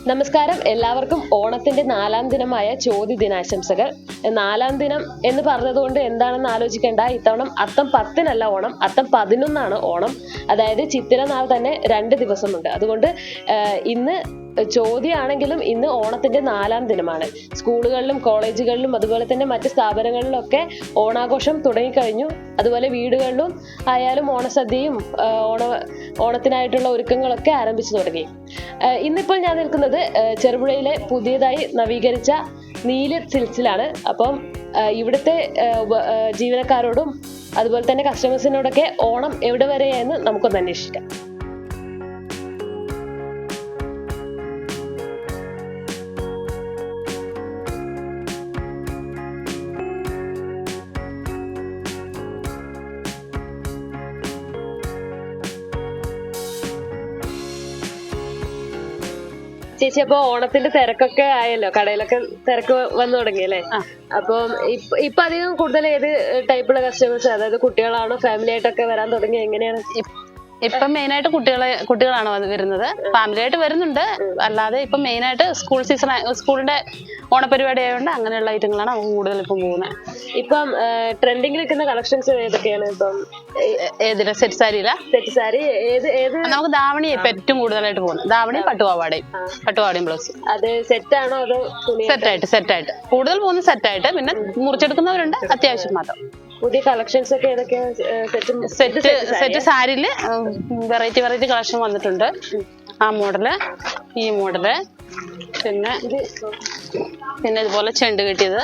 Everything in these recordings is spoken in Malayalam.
നമസ്കാരം, എല്ലാവർക്കും ഓണത്തിന്റെ 4ാം ദിനമായ ചോദ്യ ദിനാശംസകൾ. 4ാം ദിനം എന്ന് പറഞ്ഞതുകൊണ്ട് എന്താണെന്ന് ആലോചിക്കേണ്ട. ഇത്തവണ അത്തം 10-നല്ല ഓണം, അത്തം 11-ആണ് ഓണം. അതായത് ചിത്തിര നാൾ തന്നെ 2 ദിവസമുണ്ട്. അതുകൊണ്ട് ഇന്ന് ചോദ്യമാണെങ്കിലും ഇന്ന് ഓണത്തിന്റെ 4ാം ദിനമാണ്. സ്കൂളുകളിലും കോളേജുകളിലും അതുപോലെ തന്നെ മറ്റ് സ്ഥാപനങ്ങളിലൊക്കെ ഓണാഘോഷം തുടങ്ങിക്കഴിഞ്ഞു. അതുപോലെ വീടുകളിലും ആയാലും ഓണസദ്യയും ഓണത്തിനായിട്ടുള്ള ഒരുക്കങ്ങളൊക്കെ ആരംഭിച്ചു തുടങ്ങി. ഇന്നിപ്പോൾ ഞാൻ നിൽക്കുന്നത് ചെറുപുഴയിലെ പുതിയതായി നവീകരിച്ച നീല് സിൽക്സിലാണ്. അപ്പം ഇവിടുത്തെ ജീവനക്കാരോടും അതുപോലെ തന്നെ കസ്റ്റമേഴ്സിനോടൊക്കെ ഓണം എവിടെ വരെയെന്ന് നമുക്കൊന്ന് അന്വേഷിക്കാം. ചേച്ചി, അപ്പൊ ഓണത്തിന്റെ തിരക്കൊക്കെ ആയല്ലോ, കടയിലൊക്കെ തിരക്ക് വന്നു തുടങ്ങിയല്ലേ? അപ്പം ഇപ്പൊ അധികം കൂടുതൽ ഏത് ടൈപ്പുള്ള കസ്റ്റമേഴ്സ്, അതായത് കുട്ടികളാണോ ഫാമിലി ആയിട്ടൊക്കെ വരാൻ തുടങ്ങി, എങ്ങനെയാണ്? ഇപ്പം മെയിനായിട്ട് കുട്ടികളാണ് വരുന്നത്. ഫാമിലി ആയിട്ട് വരുന്നുണ്ട്. അല്ലാതെ ഇപ്പം മെയിനായിട്ട് സ്കൂൾ സീസൺ, സ്കൂളിന്റെ ഓണപരിപാടി ആയതുകൊണ്ട് അങ്ങനെയുള്ള ഐറ്റങ്ങളാണ് കൂടുതൽ ഇപ്പം പോകുന്നത്. ഇപ്പം ട്രെൻഡിങ്ങിൽ നിൽക്കുന്ന കളക്ഷൻസ് ഏതൊക്കെയാണ്? ഇപ്പം ഏതില്ല സെറ്റ് സാരിയില്ല, സെറ്റ് സാരി ഏത് നമുക്ക് ധാവണി ഇപ്പൊ ഏറ്റവും കൂടുതലായിട്ട് പോകുന്നത്. ധാവണിയും പട്ടുപാവാടയും ബ്ലൗസ്. അത് സെറ്റ് ആണോ അതോ സെറ്റായിട്ട് കൂടുതൽ പോകുന്നത് സെറ്റായിട്ട്. പിന്നെ മുറിച്ചെടുക്കുന്നവരുണ്ട് അത്യാവശ്യം മാത്രം. പുതിയ കളക്ഷൻസ് ഒക്കെ ഏതൊക്കെയാണ്? സെറ്റ് സാരിയില് വെറൈറ്റി കളക്ഷൻ വന്നിട്ടുണ്ട്. ആ മോഡല്, ഈ മോഡല്, പിന്നെ ഇതുപോലെ ചെണ്ട് കെട്ടിയത്,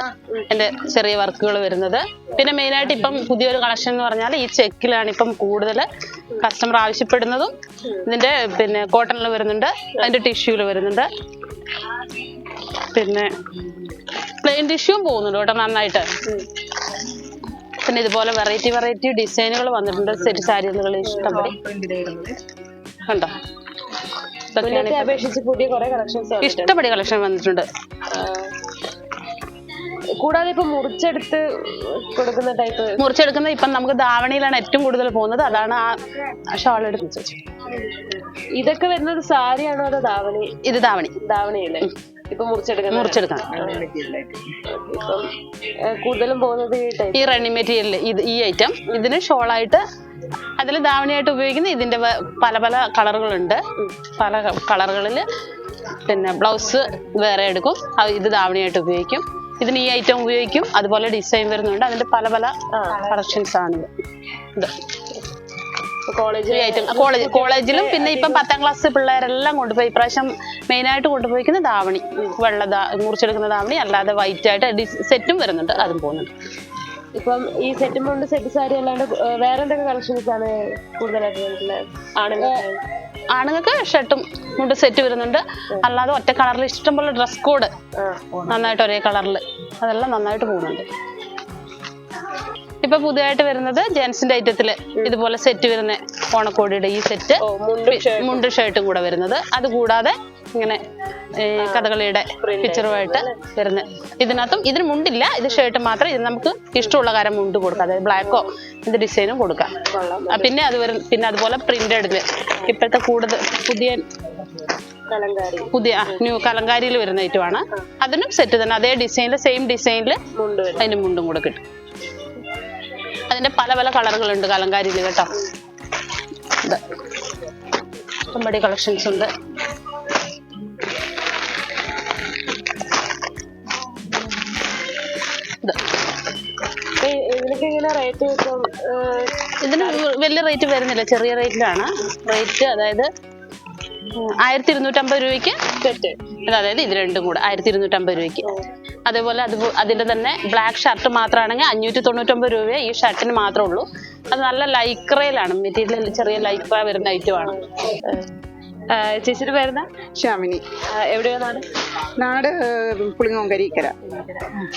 എന്റെ ചെറിയ വർക്കുകൾ വരുന്നത്. പിന്നെ മെയിനായിട്ട് ഇപ്പം പുതിയൊരു കളക്ഷൻ എന്ന് പറഞ്ഞാൽ ഈ ചെക്കിലാണ് ഇപ്പം കൂടുതൽ കസ്റ്റമർ ആവശ്യപ്പെടുന്നതും. ഇതിന്റെ പിന്നെ കോട്ടണിൽ വരുന്നുണ്ട്, അതിന്റെ ടിഷ്യൂല് വരുന്നുണ്ട്, പിന്നെ പ്ലെയിൻ ടിഷ്യൂവും പോകുന്നുണ്ട് കേട്ടോ നന്നായിട്ട്. പിന്നെ ഇതുപോലെ വെറൈറ്റി ഡിസൈനുകൾ വന്നിട്ടുണ്ട്. സെറ്റ് സാരികൾ ഇഷ്ടംപടി കണ്ടോ? ഇഷ്ടംപടി കളക്ഷൻ വന്നിട്ടുണ്ട്. കൂടാതെ ഇപ്പൊ മുറിച്ചെടുത്ത് കൊടുക്കുന്ന ടൈപ്പ്, മുറിച്ചെടുക്കുന്ന ഇപ്പം നമുക്ക് ധാവണിയിലാണ് ഏറ്റവും കൂടുതൽ പോകുന്നത്. അതാണ് ആ ഷാൾ എടുത്ത്. ഇതൊക്കെ വരുന്നത് സാരിയാണോ അതോ ധാവണി? ഇത് ധാവണിയല്ലേ ഇപ്പൊ മുറിച്ചെടുക്കണം. ഇപ്പം കൂടുതലും പോകുന്നത് ഈ റണ്ണിങ് മെറ്റീരിയൽ, ഈ ഐറ്റം. ഇതിന് ഷോളായിട്ട്, അതിൽ ധാവണിയായിട്ട് ഉപയോഗിക്കുന്ന ഇതിന്റെ പല കളറുകളുണ്ട്. പല കളറുകളില് പിന്നെ ബ്ലൗസ് വേറെ എടുക്കും, ഇത് ധാവണിയായിട്ട് ഉപയോഗിക്കും. ഇതിന് ഈ ഐറ്റം ഉപയോഗിക്കും. അതുപോലെ ഡിസൈൻ വരുന്നുണ്ട്. അതിന്റെ പല കളക്ഷൻസ് ആണ് ഇത്. കോളേജിലും പിന്നെ ഇപ്പം 10ാം ക്ലാസ് പിള്ളേരെല്ലാം കൊണ്ടുപോയി ഇപ്രാവശ്യം മെയിനായിട്ട് കൊണ്ടുപോയിക്കുന്ന ധാവണി, മുറിച്ചെടുക്കുന്ന ധാവണി. അല്ലാതെ വൈറ്റ് ആയിട്ട് സെറ്റും വരുന്നുണ്ട്, അതും പോകുന്നുണ്ട്. ഇപ്പം ഈ സെറ്റും കൊണ്ട് സെറ്റ് സാരി അല്ലാണ്ട് വേറെ എന്തൊക്കെ കളക്ഷൻസ് ആണ് കൂടുതലായിട്ട്? ആണുങ്ങൾക്ക് ഷർട്ടും കൊണ്ട് സെറ്റ് വരുന്നുണ്ട്. അല്ലാതെ ഒറ്റ കളറിൽ ഇഷ്ടംപോലെ ഡ്രസ് കോഡ് നന്നായിട്ട് ഒരേ കളറിൽ, അതെല്ലാം നന്നായിട്ട് പോകുന്നുണ്ട്. ഇപ്പൊ പുതിയതായിട്ട് വരുന്നത് ജെൻസിന്റെ ഐറ്റത്തില് ഇതുപോലെ സെറ്റ് വരുന്ന ഓണക്കോടിയുടെ ഈ സെറ്റ്, മുണ്ട് ഷർട്ടും കൂടെ വരുന്നത്. അതുകൂടാതെ ഇങ്ങനെ കഥകളിയുടെ പിക്ചറുമായിട്ട് വരുന്ന ഇതിന് മുണ്ടില്ല, ഇത് ഷർട്ട് മാത്രം. ഇത് നമുക്ക് ഇഷ്ടമുള്ള കാര്യം മുണ്ട് കൊടുക്കാം, അതായത് ബ്ലാക്കോ ഇത് ഡിസൈനും കൊടുക്കാം. പിന്നെ അതുപോലെ പ്രിന്റഡില് ഇപ്പോഴത്തെ കൂടുതൽ പുതിയ ന്യൂ കലങ്കാരിയിൽ വരുന്ന ഐറ്റമാണ്. അതിനും സെറ്റ് തന്നെ, അതേ ഡിസൈനില്, സെയിം ഡിസൈനില് അതിന് മുണ്ടും കൂടെ കിട്ടും. അതിന്റെ പല കളറുകളുണ്ട് കലങ്കാരിയിൽ കേട്ടോ. ഇഷ്ടംപടി കളക്ഷൻസ് ഉണ്ട്. ഇതിന് വലിയ റേറ്റ് വരുന്നില്ല, ചെറിയ റേറ്റിലാണ് റേറ്റ്. അതായത് 1250 രൂപയ്ക്ക് സെറ്റ്. അതായത് ഇത് രണ്ടും കൂടെ 1250 രൂപയ്ക്ക്. അതേപോലെ അതിന്റെ തന്നെ ബ്ലാക്ക് ഷർട്ട് മാത്രമാണെങ്കിൽ 599 രൂപയെ ഈ ഷർട്ടിന് മാത്രമേ ഉള്ളൂ. അത് നല്ല ലൈക്രയിലാണ് മെറ്റീരിയൽ, ചെറിയ ലൈക്ര വരുന്ന ഐറ്റമാണ്. ചേച്ചിയുടെ പേരുന്ന? ശ്യാമിനി. എവിടെയാണ് നാട്? പുളിങ്ങോങ്കരീക്കര.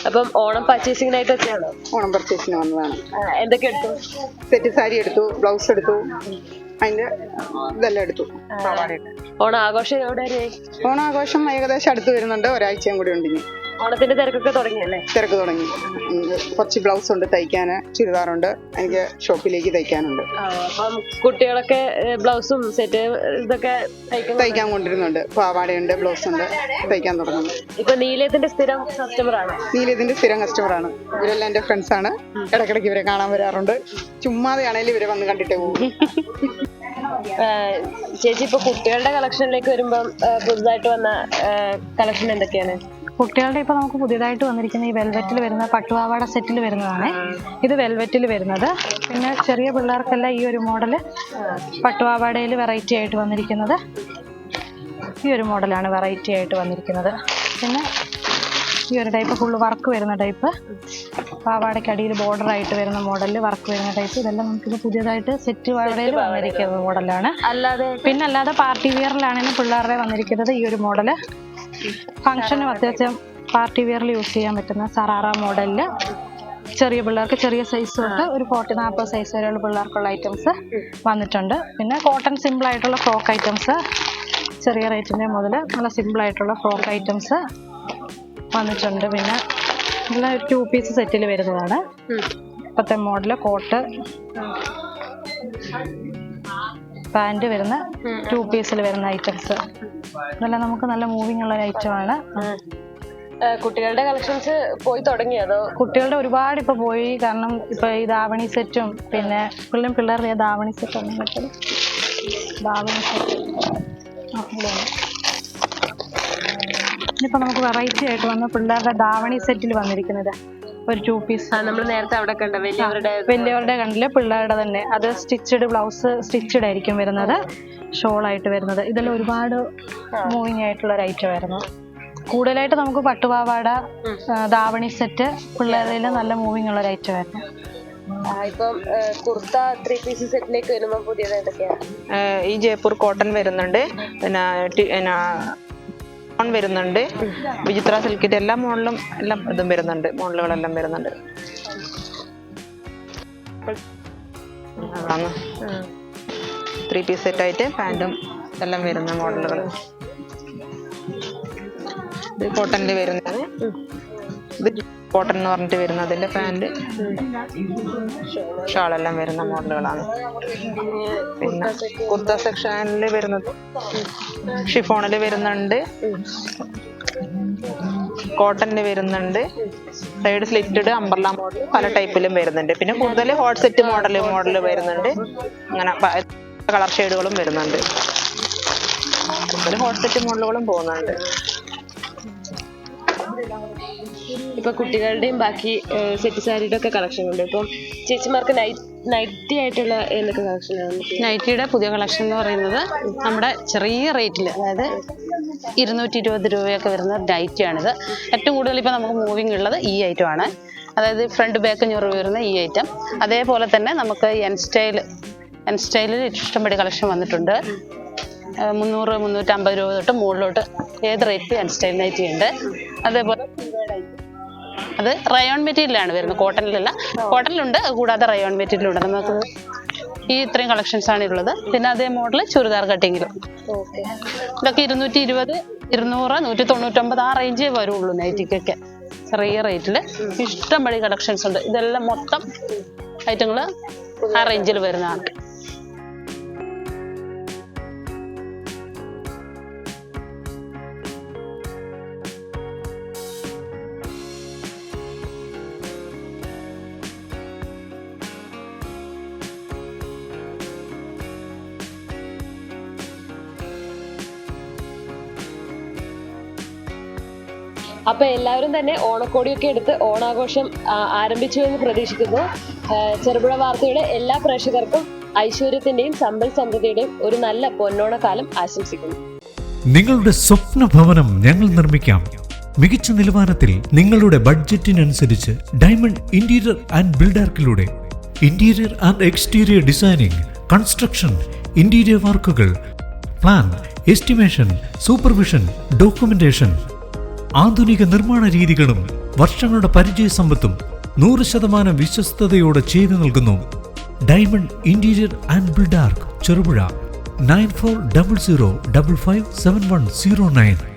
അപ്പം ഓണം പർച്ചേസിംഗിനായിട്ടൊക്കെയാണോ? ഓണം പർച്ചേസിന് വന്നതാണ്. എന്തൊക്കെ എടുത്തു? സെറ്റ് സാരി എടുത്തു, ബ്ലൗസ് എടുത്തു, അതിന്റെ ഇതെല്ലാം എടുത്തു. പാവാടയൊക്കെ. ഓണാഘോഷം എവിടെ വരെയായി? ഓണാഘോഷം ഏകദേശം അടുത്ത് വരുന്നുണ്ട്. ഒരാഴ്ചയും കൂടി ഉണ്ട് ഇനി. ഓണത്തിന്റെ തിരക്കൊക്കെ തുടങ്ങിയല്ലേ? തിരക്ക് തുടങ്ങി. കുറച്ച് ബ്ലൗസ് ഉണ്ട് തയ്ക്കാന്, ചുരിദാറുണ്ട്, എനിക്ക് ഷോപ്പിലേക്ക് തയ്ക്കാനുണ്ട്. അപ്പം കുട്ടികളൊക്കെ ബ്ലൗസും സെറ്റ് ഇതൊക്കെ തയ്ക്കാൻ കൊണ്ടിരുന്നുണ്ട്. പാവാടയുണ്ട്, ബ്ലൗസ് ഉണ്ട്, തയ്ക്കാൻ തുടങ്ങുന്നു. ഇപ്പൊ നീലയത്തിന്റെ സ്ഥിരം കസ്റ്റമർ ആണ്? നീലയത്തിന്റെ സ്ഥിരം കസ്റ്റമറാണ്. ഇവരെല്ലാം എന്റെ ഫ്രണ്ട്സ് ആണ്. ഇടയ്ക്കിടയ്ക്ക് ഇവരെ കാണാൻ വരാറുണ്ട്. ചുമ്മാതെയാണേലും ഇവരെ വന്ന് കണ്ടിട്ടേ പോകും. ചേച്ചി ഇപ്പൊ കുട്ടികളുടെ കളക്ഷനിലേക്ക് വരുമ്പം പുതുതായിട്ട് വന്ന കളക്ഷൻ എന്തൊക്കെയാണ്? കുട്ടികളുടെ ഇപ്പൊ നമുക്ക് പുതിയതായിട്ട് വന്നിരിക്കുന്ന ഈ വെൽവെറ്റിൽ വരുന്ന പട്ടുപാവാട സെറ്റിൽ വരുന്നതാണ്. ഇത് വെൽവെറ്റിൽ വരുന്നത്. പിന്നെ ചെറിയ പിള്ളേർക്കെല്ലാം ഈ ഒരു മോഡല് പട്ടുപാവാടയിൽ വെറൈറ്റി ആയിട്ട് വന്നിരിക്കുന്നത്. ഈ ഒരു മോഡലാണ് വെറൈറ്റി ആയിട്ട് വന്നിരിക്കുന്നത്. പിന്നെ ഈ ഒരു ടൈപ്പ് ഫുള്ള് വർക്ക് വരുന്ന ടൈപ്പ്, പാവാടയ്ക്കടിയിൽ ബോർഡർ ആയിട്ട് വരുന്ന മോഡലിൽ വർക്ക് വരുന്ന ടൈപ്പ്. ഇതെല്ലാം നമുക്കിപ്പോൾ പുതിയതായിട്ട് സെറ്റ് പാവാടയിൽ വന്നിരിക്കുന്ന മോഡലാണ്. പിന്നെ അല്ലാതെ പാർട്ടി വെയറിലാണെങ്കിലും പിള്ളേരുടെ വന്നിരിക്കുന്നത് ഈ ഒരു മോഡല്. ഫംഗ്ഷനും അത്യാവശ്യം പാർട്ടി വെയറിൽ യൂസ് ചെയ്യാൻ പറ്റുന്ന സറാറ മോഡലില് ചെറിയ പിള്ളേർക്ക് ചെറിയ സൈസ് തൊട്ട് ഒരു 40-40 സൈസ് വരെയുള്ള പിള്ളേർക്കുള്ള ഐറ്റംസ് വന്നിട്ടുണ്ട്. പിന്നെ കോട്ടൺ സിമ്പിൾ ആയിട്ടുള്ള ഫ്രോക്ക് ഐറ്റംസ് ചെറിയ റേറ്റിൻ്റെ മുതൽ നല്ല സിമ്പിൾ ആയിട്ടുള്ള ഫ്രോക്ക് ഐറ്റംസ് വന്നിട്ടുണ്ട്. പിന്നെ നല്ല ഒരു 2 പീസ് സെറ്റിൽ വരുന്നതാണ്. ഇപ്പോഴത്തെ മോഡല് കോട്ട് പാൻറ് വരുന്ന 2 പീസിൽ വരുന്ന ഐറ്റംസ്. ഇതെല്ലാം നമുക്ക് നല്ല മൂവിങ് ഉള്ള ഒരു ഐറ്റമാണ്. കുട്ടികളുടെ കളക്ഷൻസ് പോയി തുടങ്ങിയതോ? കുട്ടികളുടെ ഒരുപാട് ഇപ്പൊ പോയി. കാരണം ഇപ്പൊ ഈ ധാവണി സെറ്റും പിന്നെ പിള്ളേരുടെ ധാവണി സെറ്റ് ഒന്നും പറ്റും. ധാവണി സെറ്റ് ഇനിയിപ്പോ നമുക്ക് വെറൈറ്റി ആയിട്ട് വന്ന പിള്ളേരുടെ ധാവണി സെറ്റിൽ വന്നിരിക്കുന്നത് ഒരു 2 പീസ്. നമ്മൾ നേരത്തെ അവിടെ കണ്ട വലിയവരുടെ കണ്ടില് പിള്ളേരുടെ തന്നെ അത് സ്റ്റിച്ചഡ് ബ്ലൗസ് സ്റ്റിച്ചഡ് ആയിരിക്കും വരുന്നത്, ഷോളായിട്ട് വരുന്നത്. ഇതെല്ലാം ഒരുപാട് മൂവിങ് ആയിട്ടുള്ള ഒരു ഐറ്റം ആയിരുന്നു. കൂടുതലായിട്ട് നമുക്ക് പട്ടുപാവാട ധാവണി സെറ്റ് പിള്ളേരുടെ നല്ല മൂവിങ് ഉള്ള ഒരു ഐറ്റം ആയിരുന്നു. ഇപ്പം കുർത്ത 3 പീസ് സെറ്റിലേക്ക് വരുമ്പോൾ പുതിയത് ഏതൊക്കെയാണ്? ഈ ജയ്പൂർ കോട്ടൺ വരുന്നുണ്ട്, പിന്നെ വരുന്നുണ്ട്, വിചിത്ര സിൽക്കിന്റെ എല്ലാ മോഡലും എല്ലാം ഇതും വരുന്നുണ്ട്, മോഡലുകളെല്ലാം വരുന്നുണ്ട്. 3 പീസ് സെറ്റ് ആയിട്ട് പാൻറ്റും എല്ലാം വരുന്ന മോഡലുകൾ. ഇത് കോട്ടണിൽ വരുന്നത്, ഇത് കോട്ടൺ എന്ന് പറഞ്ഞിട്ട് വരുന്നതിന്റെ പാൻറ് ഷാളെല്ലാം വരുന്ന മോഡലുകളാണ്. പിന്നെ കുർത്ത സെക്ഷനിൽ വരുന്നത് ഷിഫോണിൽ വരുന്നുണ്ട്, കോട്ടണിൽ വരുന്നുണ്ട്, സൈഡ് സ്ലിറ്റഡ് അംബർല മോഡൽ പല ടൈപ്പിലും വരുന്നുണ്ട്. പിന്നെ കൂടുതൽ ഹോട്ട് സെറ്റ് മോഡൽ വരുന്നുണ്ട്. അങ്ങനെ കളർ ഷെയ്ഡുകളും വരുന്നുണ്ട്. കൂടുതൽ ഹോട്ട് സെറ്റ് മോഡലുകളും പോകുന്നുണ്ട്. ഇപ്പൊ കുട്ടികളുടെയും ബാക്കി സെറ്റ് സാരിയുടെ ഒക്കെ കളക്ഷൻ ഉണ്ട്. ഇപ്പം ചേച്ചിമാർക്ക് നൈറ്റി ആയിട്ടുള്ള എന്തൊക്കെ കളക്ഷൻ ആണ്? നൈറ്റിയുടെ പുതിയ കളക്ഷൻ എന്ന് പറയുന്നത് നമ്മുടെ ചെറിയ റേറ്റിൽ, അതായത് 220 രൂപയൊക്കെ വരുന്ന നൈറ്റിയാണിത്. ഏറ്റവും കൂടുതൽ ഇപ്പം നമുക്ക് മൂവിങ് ഉള്ളത് ഈ ഐറ്റം ആണ്. അതായത് ഫ്രണ്ട് ബാക്ക് ഞൊറിവ് വരുന്ന ഈ ഐറ്റം. അതേപോലെ തന്നെ നമുക്ക് എൻ സ്റ്റൈലിൽ ഇഷ്ടംപടി കളക്ഷൻ വന്നിട്ടുണ്ട്. 300-350 രൂപ തൊട്ട് മുകളിലോട്ട് ഏത് റേറ്റ് എൻ സ്റ്റൈൽ നൈറ്റി ഉണ്ട്. അതേപോലെ അത് റയോൺ മെറ്റീരിയലാണ് വരുന്നത്, കോട്ടണിലല്ല. കോട്ടണിലുണ്ട്, കൂടാതെ റയോൺ മെറ്റീരിയലുണ്ട്. നമുക്ക് ഈ ഇത്രയും കളക്ഷൻസ് ആണ് ഉള്ളത്. പിന്നെ അതേ മോഡൽ ചുരിദാർ കട്ടിങ്ങിലും. ഇതൊക്കെ 220, 200, 199 ആ റേഞ്ചേ വരുള്ളൂ നൈറ്റിക്കൊക്കെ. ചെറിയ റേറ്റിൽ ഇഷ്ടംപടി കളക്ഷൻസ് ഉണ്ട്. ഇതെല്ലാം മൊത്തം ഐറ്റങ്ങൾ ആ റേഞ്ചിൽ വരുന്നതാണ്. അപ്പൊ എല്ലാവരും തന്നെ ഓണക്കോടിയൊക്കെ എടുത്ത് ഓണാഘോഷം ആരംഭിച്ചു എന്ന് പ്രതീക്ഷിക്കുന്നു. ചെറുപുഴ വാർത്തയുടെ എല്ലാ പ്രേക്ഷകർക്കും ഐശ്വര്യത്തിന്റെയും സമ്പൽ സമൃദ്ധിയുടെയും ഒരു നല്ല പൊന്നോണക്കാലം ആശംസിക്കുന്നു. നിങ്ങളുടെ സ്വപ്ന ഭവനം ഞങ്ങൾ നിർമ്മിക്കാം. മികച്ച നിലവാരത്തിൽ നിങ്ങളുടെ ബഡ്ജറ്റിനനുസരിച്ച് ഡയമണ്ട് ഇന്റീരിയർ ആൻഡ് ബിൽഡാർക്കിലൂടെ interior and exterior designing, construction, interior വർക്കുകൾ, പ്ലാൻ, എസ്റ്റിമേഷൻ, സൂപ്പർവിഷൻ, ഡോക്യുമെന്റേഷൻ, ആധുനിക നിർമ്മാണ രീതികളും വർഷങ്ങളുടെ പരിചയസമ്പത്തും 100% വിശ്വസ്തയോടെ ചെയ്തു നൽകുന്നു. ഡയമണ്ട് ഇന്റീരിയർ ആൻഡ് ബിൽഡാർക്ക്, ചെറുപുഴ 9400557109.